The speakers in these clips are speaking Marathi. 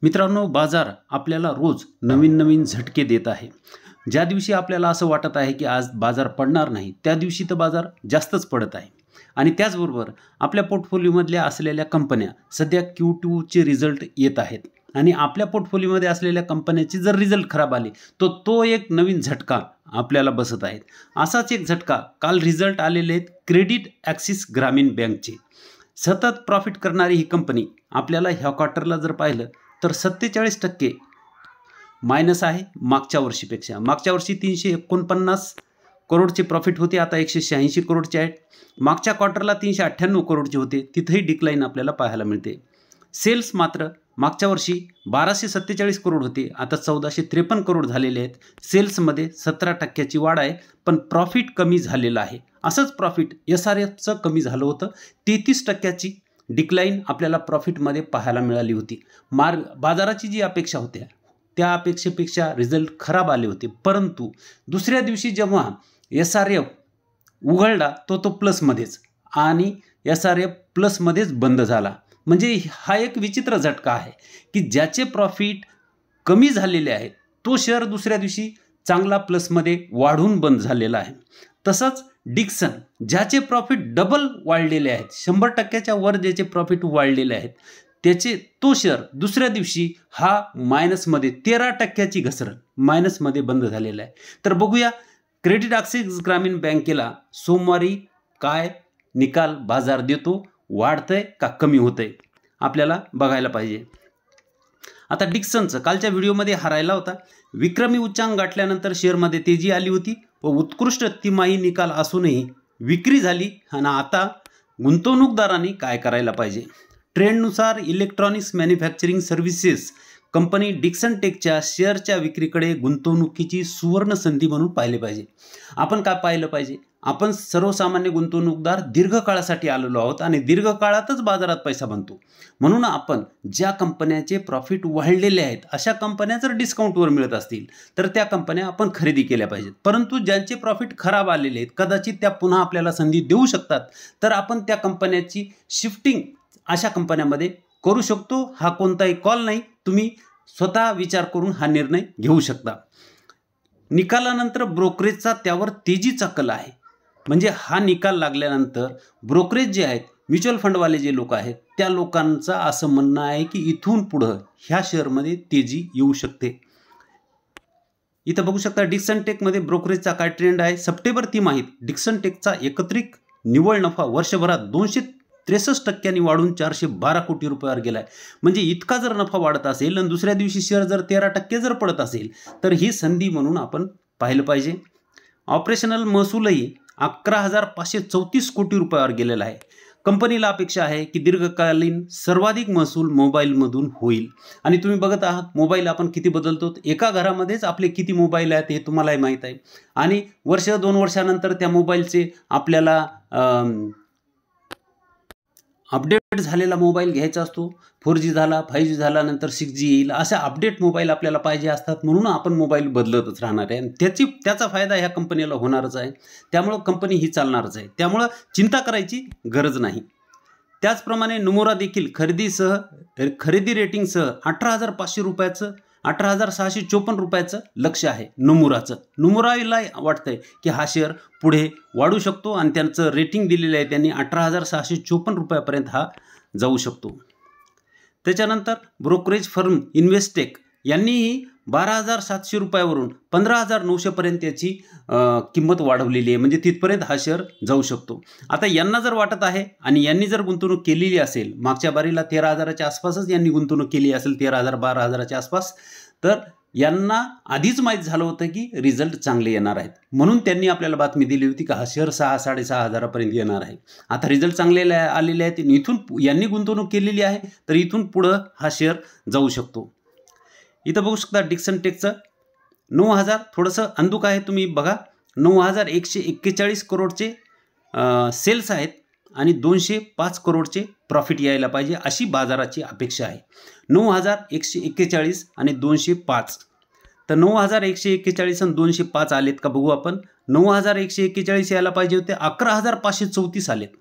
मित्रांनो, बाजार आपल्याला रोज नवीन नवीन झटके देत आहे. ज्या दिवशी आपल्याला असं वाटत आहे की आज बाजार पडणार नाही, त्या दिवशी तर बाजार जास्तच पडत आहे. आणि त्याचबरोबर आपल्या पोर्टफोलिओमधल्या असलेल्या कंपन्या सध्या Q2चे रिझल्ट येत आहेत आणि आपल्या पोर्टफोलिओमध्ये असलेल्या कंपन्याचे जर रिझल्ट खराब आले तर तो एक नवीन झटका आपल्याला बसत आहे. असाच एक झटका काल रिझल्ट आलेले आहेत क्रेडिट ॲक्सिस ग्रामीण बँकचे. सतत प्रॉफिट करणारी ही कंपनी आपल्याला ह्या क्वार्टरला जर पाहिलं तर 47% मायनस आहे मागच्या वर्षीपेक्षा. मागच्या वर्षी 349 करोडचे प्रॉफिट होते, आता 186 करोडचे आहेत. मागच्या क्वार्टरला 398 करोडचे होते, तिथेही डिक्लाईन आपल्याला पाहायला मिळते. सेल्स मात्र मागच्या वर्षी 1247 करोड होते, आता 1453 करोड झालेले आहेत. सेल्समध्ये 17%ची वाढ आहे, पण प्रॉफिट कमी झालेलं आहे. असंच प्रॉफिट SRFचं कमी झालं होतं. 33%ची डिक्लाईन आपल्याला प्रॉफिटमध्ये पाहायला मिळाली होती. बाजाराची जी अपेक्षा होत्या त्या अपेक्षेपेक्षा रिझल्ट खराब आले होते, परंतु दुसऱ्या दिवशी जेव्हा SRF उघडला तो प्लसमध्येच आणि SRF प्लसमध्येच बंद झाला. म्हणजे हा एक विचित्र झटका आहे की ज्याचे प्रॉफिट कमी झालेले आहेत तो शेअर दुसऱ्या दिवशी चांगला प्लसमध्ये वाढून बंद झालेला आहे. तसंच डिक्सन ज्याचे प्रॉफिट डबल वाढलेले आहेत, 100%च्या वर ज्याचे प्रॉफिट वाढलेले आहेत, त्याचे तो शेअर दुसऱ्या दिवशी हा मायनसमध्ये 13%ची घसरण मायनसमध्ये बंद झालेला आहे. तर बघूया क्रेडिट ॲक्सिस ग्रामीण बँकेला सोमवारी काय निकाल बाजार देतो, वाढतंय का कमी होतंय, आपल्याला बघायला पाहिजे. आता डिक्सनचं कालच्या व्हिडिओमध्ये हरायला होता. विक्रमी उच्चांक गाठल्यानंतर शेअरमध्ये तेजी आली होती व उत्कृष्ट तिमाही निकाल असूनही विक्री झाली. आणि आता गुंतवणूकदारांनी काय करायला पाहिजे. ट्रेंडनुसार electronics manufacturing services company Dixon टेकच्या शेअरच्या विक्रीकडे गुंतवणुकीची सुवर्ण संधी म्हणून पाहिले पाहिजे. आपण काय पाहिलं पाहिजे, आपण सर्वसामान्य गुंतवणूकदार दीर्घकाळासाठी आलेलो आहोत आणि दीर्घकाळातच बाजारात पैसा बनतो. म्हणून आपण ज्या कंपन्याचे प्रॉफिट वाढलेले आहेत अशा कंपन्या जर डिस्काउंटवर मिळत असतील तर त्या कंपन्या आपण खरेदी केल्या पाहिजेत. परंतु ज्यांचे प्रॉफिट खराब आलेले आहेत, कदाचित त्या पुन्हा आपल्याला संधी देऊ शकतात, तर आपण त्या कंपन्याची शिफ्टिंग अशा कंपन्यांमध्ये करू शकतो. हा कोणताही कॉल नाही, तुम्ही स्वतः विचार करून हा निर्णय घेऊ शकता. निकालानंतर ब्रोकरेजचा त्यावर तेजीचा कल आहे. म्हणजे हा निकाल लागल्यानंतर ब्रोकरेज जे आहेत, म्युच्युअल फंडवाले जे लोक आहेत, त्या लोकांचं असं म्हणणं आहे की इथून पुढं ह्या शेअरमध्ये तेजी येऊ शकते. इथं बघू शकता डिक्सन टेकमध्ये ब्रोकरेजचा काय ट्रेंड आहे. सप्टेंबर तिमाहीत डिक्सन टेकचा एकत्रित निव्वळ नफा वर्षभरात 263% वाढून 412 कोटी रुपयावर गेलाय. म्हणजे इतका जर नफा वाढत असेल आणि दुसऱ्या दिवशी शेअर जर 13% जर पडत असेल तर ही संधी म्हणून आपण पाहिलं पाहिजे. ऑपरेशनल महसूलही 11,534 कोटी रुपयावर गेलेला आहे. कंपनीला अपेक्षा आहे की दीर्घकालीन सर्वाधिक महसूल मोबाईलमधून होईल. आणि तुम्ही बघत आहात मोबाईल आपण किती बदलतो. एका घरामध्येच आपले किती मोबाईल आहेत हे तुम्हालाही माहीत आहे. आणि 1-2 वर्षानंतर त्या मोबाईलचे आपल्याला अपडेट झालेला मोबाईल घ्यायचा असतो. 4G झाला, 5G झाला, नंतर 6G येईल, अशा अपडेट मोबाईल आपल्याला पाहिजे असतात. म्हणून आपण मोबाईल बदलतच राहणार आहे आणि त्याचा फायदा ह्या कंपनीला होणारच आहे. त्यामुळं कंपनी ही चालणारच आहे. त्यामुळं चिंता करायची गरज नाही. त्याचप्रमाणे नोमुरा देखील खरेदी रेटिंगसह 18,500 रुपयाचं 18,654 रुपयाचं लक्ष आहे नोमुराचं. नोमुराला वाटतंय की हा शेअर पुढे वाढू शकतो आणि त्यांचं रेटिंग दिलेलं आहे त्यांनी 18,654 रुपयापर्यंत हा जाऊ शकतो. त्याच्यानंतर ब्रोकरेज फर्म इन्व्हेस्टेक यांनीही 12,700 रुपयावरून 15,900 पर्यंत याची किंमत वाढवलेली आहे. म्हणजे तिथपर्यंत हा शेअर जाऊ शकतो. आता यांना जर वाटत आहे आणि यांनी जर गुंतवणूक केलेली असेल, मागच्या बारीला 13,000च्या आसपासच यांनी गुंतवणूक केली असेल, 13,000-12,000च्या आसपास, तर यांना आधीच माहीत झालं होतं की रिझल्ट चांगले येणार आहेत. म्हणून त्यांनी आपल्याला बातमी दिली होती की हा शेअर 6,000-6,500 पर्यंत येणार आहे. आता रिझल्ट चांगले आलेले आहेत, इथून यांनी गुंतवणूक केलेली आहे तर इथून पुढं हा शेअर जाऊ शकतो. इथं बघू शकता डिक्सन टेकचं 9,000 थोडंसं अंधुक आहे, तुम्ही बघा. 9,141 करोडचे सेल्स आहेत आणि 205 करोडचे प्रॉफिट यायला पाहिजे अशी बाजाराची अपेक्षा आहे. 9,141 आणि 205, तर 9,141 आणि 205 आलेत का बघू आपण. 9,141 यायला पाहिजे होते, 11,534 आलेत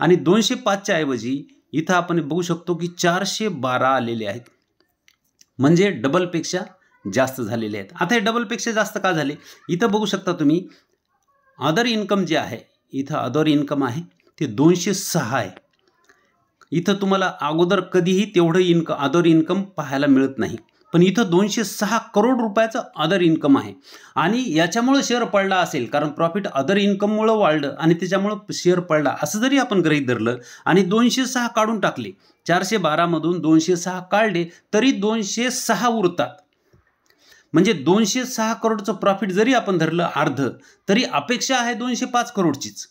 आणि 205च्या ऐवजी इथं आपण बघू शकतो की 412 आलेले आहेत. म्हणजे डबलपेक्षा जास्त झालेले आहेत. आता हे डबलपेक्षा जास्त का झाले? इथं बघू शकता तुम्ही अदर इन्कम जे आहे, इथं अदर इन्कम आहे ते 206 आहे. इथं तुम्हाला अगोदर कधीही तेवढं अदर इन्कम पाहायला मिळत नाही, पण इथं 206 करोड रुपयाचं अदर इन्कम आहे. आणि याच्यामुळे शेअर पडला असेल, कारण प्रॉफिट अदर इन्कममुळं वाढलं आणि त्याच्यामुळं शेअर पडला असं जरी आपण गृहीत धरलं आणि 206 काढून टाकले, 412 मधून 206 काढले तरी 206 उरतात. म्हणजे 206 करोडचं प्रॉफिट जरी आपण धरलं अर्ध, तरी अपेक्षा आहे 205 करोडचीच.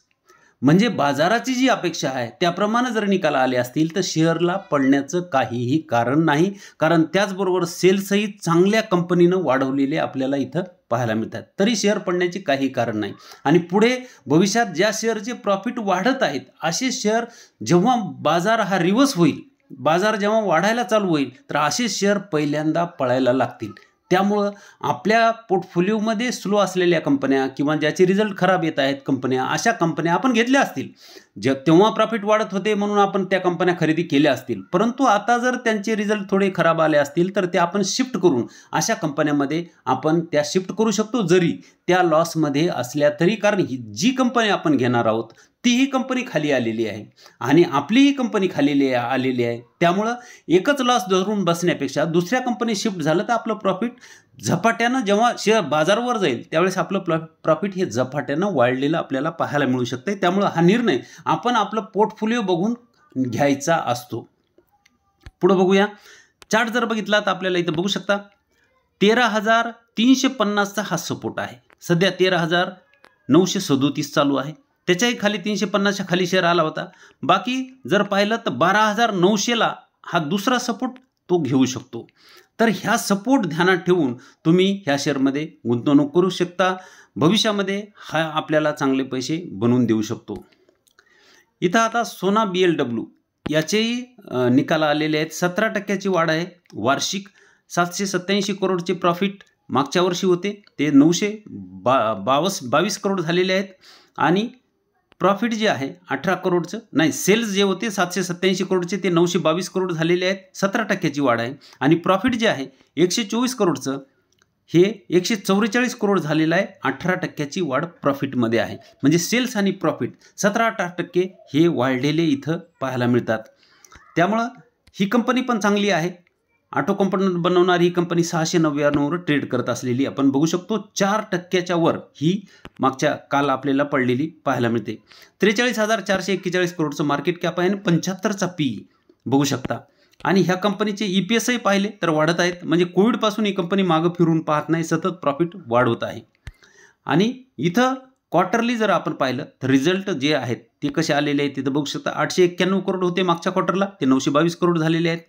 म्हणजे बाजाराची जी अपेक्षा आहे त्याप्रमाणे जर निकाल आले असतील तर शेअरला पडण्याचं काहीही कारण नाही, कारण त्याचबरोबर सेल्सही चांगल्या कंपनीनं वाढवलेले आपल्याला इथं पाहायला मिळतात, तरी शेअर पडण्याचे काही कारण नाही. आणि पुढे भविष्यात ज्या शेअरचे प्रॉफिट वाढत आहेत असे शेअर जेव्हा बाजार हा रिव्हर्स होईल, बाजार जेव्हा वाढायला चालू होईल, तर असे शेअर पहिल्यांदा पळायला लागतील. त्यामुळं आपल्या पोर्टफोलिओमध्ये स्लो असलेल्या कंपन्या किंवा ज्याचे रिझल्ट खराब येत आहेत कंपन्या, अशा कंपन्या आपण घेतल्या असतील. तेव्हा प्रॉफिट वाढत होते म्हणून आपण त्या कंपन्या खरेदी केल्या असतील, परंतु आता जर त्यांचे रिझल्ट थोडे खराब आले असतील तर ते आपण शिफ्ट करून अशा कंपन्यामध्ये आपण त्या शिफ्ट करू शकतो, जरी त्या लॉसमध्ये असल्या तरी. कारण जी कंपनी आपण घेणार आहोत तीही कंपनी खाली आलेली आहे आणि आपलीही कंपनी खाली आलेली आहे. त्यामुळं एकच लॉस धरून बसण्यापेक्षा दुसऱ्या कंपनी शिफ्ट झालं तर आपलं प्रॉफिट झपाट्यानं, जेव्हा शेअर बाजारावर जाईल त्यावेळेस आपलं प्रॉफिट हे झपाट्यानं वाढलेलं आपल्याला पाहायला मिळू शकते. त्यामुळं हा निर्णय आपण आपलं पोर्टफोलिओ बघून घ्यायचा असतो. पुढे बघूया. चार्ट जर बघितला तर आपल्याला इथं बघू शकता 13,350चा हा सपोर्ट आहे. सध्या 13,937 चालू आहे. त्याच्याही खाली 350च्या खाली शेअर आला होता. बाकी जर पाहिलं तर 12,900ला हा दुसरा सपोर्ट तो घेऊ शकतो. तर ह्या सपोर्ट ध्यानात ठेवून तुम्ही ह्या शेअरमध्ये गुंतवणूक करू शकता. भविष्यामध्ये हा आपल्याला चांगले पैसे बनवून देऊ शकतो. इथं आता सोना BLW याचेही निकाल आलेले आहेत. 17% वाढ आहे वार्षिक. 787 करोडचे प्रॉफिट मागच्या वर्षी होते, ते 922 करोड झालेले आहेत. आणि प्रॉफिट जे आहे 18 करोडचं, नाही, सेल्स जे होते 787 करोडचे ते 922 करोड झालेले आहेत. 17% वाढ आहे. आणि प्रॉफिट जे आहे 124 करोडचं हे 144 करोड झालेलं आहे. 18% वाढ प्रॉफिटमध्ये आहे. म्हणजे सेल्स आणि प्रॉफिट 17-18% हे वाढलेले इथं पाहायला मिळतात. त्यामुळं ही कंपनी पण चांगली आहे. ऑटो कंपोनंट बनवणारी ही कंपनी 699वर ट्रेड करत असलेली आपण बघू शकतो. 4% वर ही मागच्या काल आपल्याला पडलेली पाहायला मिळते. 43,441 करोडचं मार्केट कॅप आहे आणि 75चा PE बघू शकता. आणि ह्या कंपनीचे EPSही पाहिले तर वाढत आहेत. म्हणजे कोविडपासून ही कंपनी मागं फिरून पाहत नाही, सतत प्रॉफिट वाढवत आहे. आणि इथं क्वार्टरली जर आपण पाहिलं तर रिझल्ट जे आहेत ते कसे आलेले आहेत तिथं बघू शकता. 891 करोड होते मागच्या क्वार्टरला, ते 922 करोड झालेले आहेत.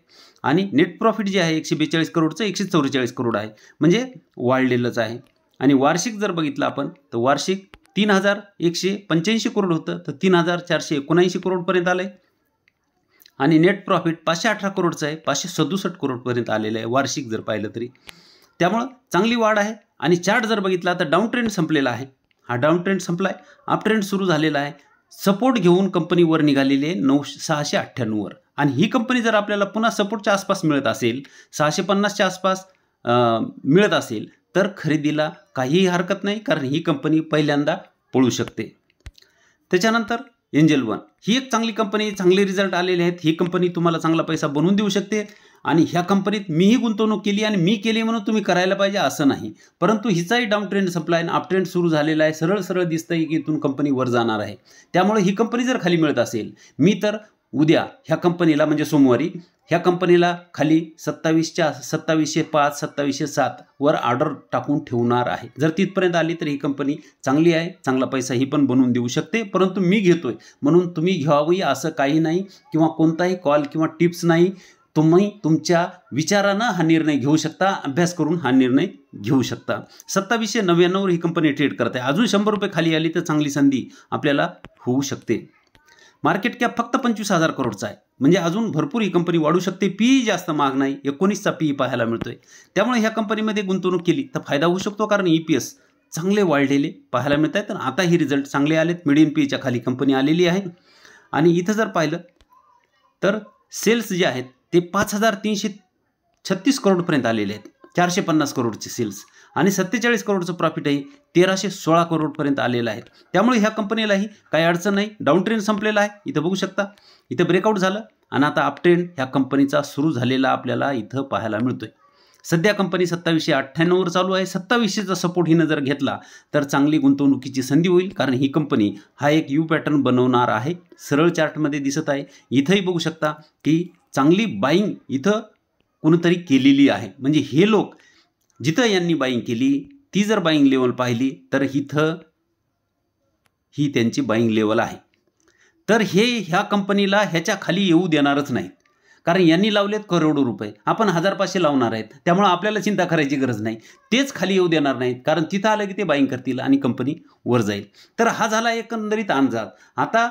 आणि नेट प्रॉफिट जे आहे 142 करोडचं 144 करोड आहे. म्हणजे वाढलेलंच आहे. आणि वार्षिक जर बघितलं आपण तर वार्षिक 3,185 करोड होतं, तर 3,479 करोडपर्यंत आलं आहे. आणि नेट प्रॉफिट 518 करोडचं आहे, 567 करोडपर्यंत आलेलं आहे वार्षिक जर पाहिलं तरी. त्यामुळं चांगली वाढ आहे. आणि चार्ट जर बघितला तर डाऊन ट्रेंड संपलेला आहे. हा डाऊन ट्रेंड संपलाय, अप ट्रेंड सुरू झालेला आहे. सपोर्ट घेऊन कंपनी वर निघालेली आहे 698वर. आणि ही कंपनी जर आपल्याला पुन्हा सपोर्टच्या आसपास मिळत असेल, 650च्या आसपास मिळत असेल तर खरेदीला काहीही हरकत नाही, कारण ही कंपनी पहिल्यांदा पळू शकते. त्याच्यानंतर एंजल वन ही एक चांगली कंपनी, चांगले रिझल्ट आलेले आहेत. ही कंपनी तुम्हाला चांगला पैसा बनवून देऊ शकते. आणि ह्या कंपनीत मीही गुंतवणूक केली आणि मी केली म्हणून तुम्ही करायला पाहिजे असं नाही. परंतु हिचाही डाऊन ट्रेंड संपला आहे, अप ट्रेंड सुरू झालेला आहे. सरळ सरळ दिसतंय की इथून कंपनी वर जाणार आहे. त्यामुळे ही कंपनी जर खाली मिळत असेल, मी तर उद्या ह्या कंपनीला म्हणजे सोमवारी ह्या कंपनीला खाली 2705 2707 वर ऑर्डर टाकून ठेवणार आहे. जर तिथपर्यंत आली तर ही कंपनी चांगली आहे, चांगला पैसा ही पण बनवून देऊ शकते. परंतु मी घेतोय म्हणून तुम्ही घ्यावी असं काही नाही, किंवा कोणताही कॉल किंवा टिप्स नाही. तुम्ही तुमच्या विचारानं हा निर्णय घेऊ शकता, अभ्यास करून हा निर्णय घेऊ शकता. 2799वर ही कंपनी ट्रेड करते. अजून 100 रुपये खाली आली तर चांगली संधी आपल्याला होऊ शकते. मार्केट कॅप फक्त 25,000 करोडचा आहे. म्हणजे अजून भरपूर ही कंपनी वाढू शकते. PE जास्त महाग नाही, 19चा PE पाहायला मिळतोय. त्यामुळे ह्या कंपनीमध्ये गुंतवणूक केली तर फायदा होऊ शकतो, कारण EPS चांगले वाढलेले पाहायला मिळत आहेत. आणि आता ही रिझल्ट चांगले आलेत. मिडियम PEच्या खाली कंपनी आलेली आहे. आणि इथं जर पाहिलं तर सेल्स जे आहेत ते 5,300 36 करोडपर्यंत आलेले आहेत, 450 करोडचे सेल्स आणि 47 करोडचं प्रॉफिट आहे, 1316 करोडपर्यंत आलेलं आहे. त्यामुळे ह्या कंपनीलाही काही अडचण नाही. डाऊन ट्रेंड संपलेला आहे, इथं बघू शकता. इथं ब्रेकआउट झालं आणि आता अप ट्रेंड ह्या कंपनीचा सुरू झालेला आपल्याला इथं पाहायला मिळतोय. सध्या कंपनी 2798 वर चालू आहे. 2700चा सपोर्ट हिनं जर घेतला तर चांगली गुंतवणुकीची संधी होईल, कारण ही कंपनी हा एक यू पॅटर्न बनवणार आहे. सरळ चार्टमध्ये दिसत आहे. इथंही बघू शकता की चांगली बाईंग इथं कुणीतरी केलेली आहे. म्हणजे हे लोक जिथं यांनी बाईंग केली ती जर बाईंग लेवल पाहिली तर इथं ही त्यांची बाईंग लेवल आहे. तर हे ह्या कंपनीला ह्याच्या खाली येऊ देणारच नाहीत, कारण यांनी लावलेत करोडो रुपये, आपण 1500 लावणार आहेत. त्यामुळे आपल्याला चिंता करायची गरज नाही. तेच खाली येऊ देणार नाहीत, कारण तिथं आलं की ते बाईंग करतील आणि कंपनी वर जाईल. तर हा झाला एकंदरीत अंदाज. आता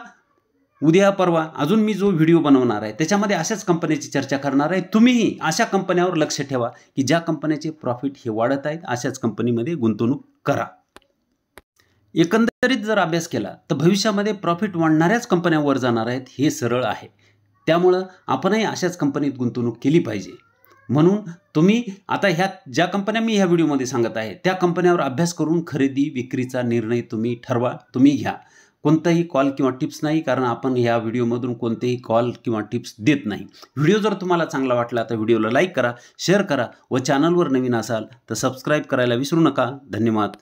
उद्या परवा अजून मी जो व्हिडिओ बनवणार आहे त्याच्यामध्ये अशाच कंपन्याची चर्चा करणार आहे. तुम्हीही अशा कंपन्यावर लक्ष ठेवा की ज्या कंपन्याचे प्रॉफिट हे वाढत आहेत, अशाच कंपनीमध्ये गुंतवणूक करा. एकंदरीत जर अभ्यास केला तर भविष्यामध्ये प्रॉफिट वाढणाऱ्याच कंपन्या वर जाणार आहेत, हे सरळ आहे. त्यामुळं आपणही अशाच कंपनीत गुंतवणूक केली पाहिजे. म्हणून तुम्ही आता ह्या ज्या कंपन्या मी ह्या व्हिडिओमध्ये सांगत आहे त्या कंपन्यावर अभ्यास करून खरेदी विक्रीचा निर्णय तुम्ही ठरवा, तुम्ही घ्या. कोणताही कॉल किंवा टिप्स नाही, कारण आपण ह्या व्हिडिओमधून कोणतेही कॉल किंवा टिप्स देत नाही. व्हिडिओ जर तुम्हाला चांगला वाटला तर व्हिडिओला लाईक करा, शेअर करा व चॅनलवर नवीन असाल तर सबस्क्राईब करायला विसरू नका. धन्यवाद.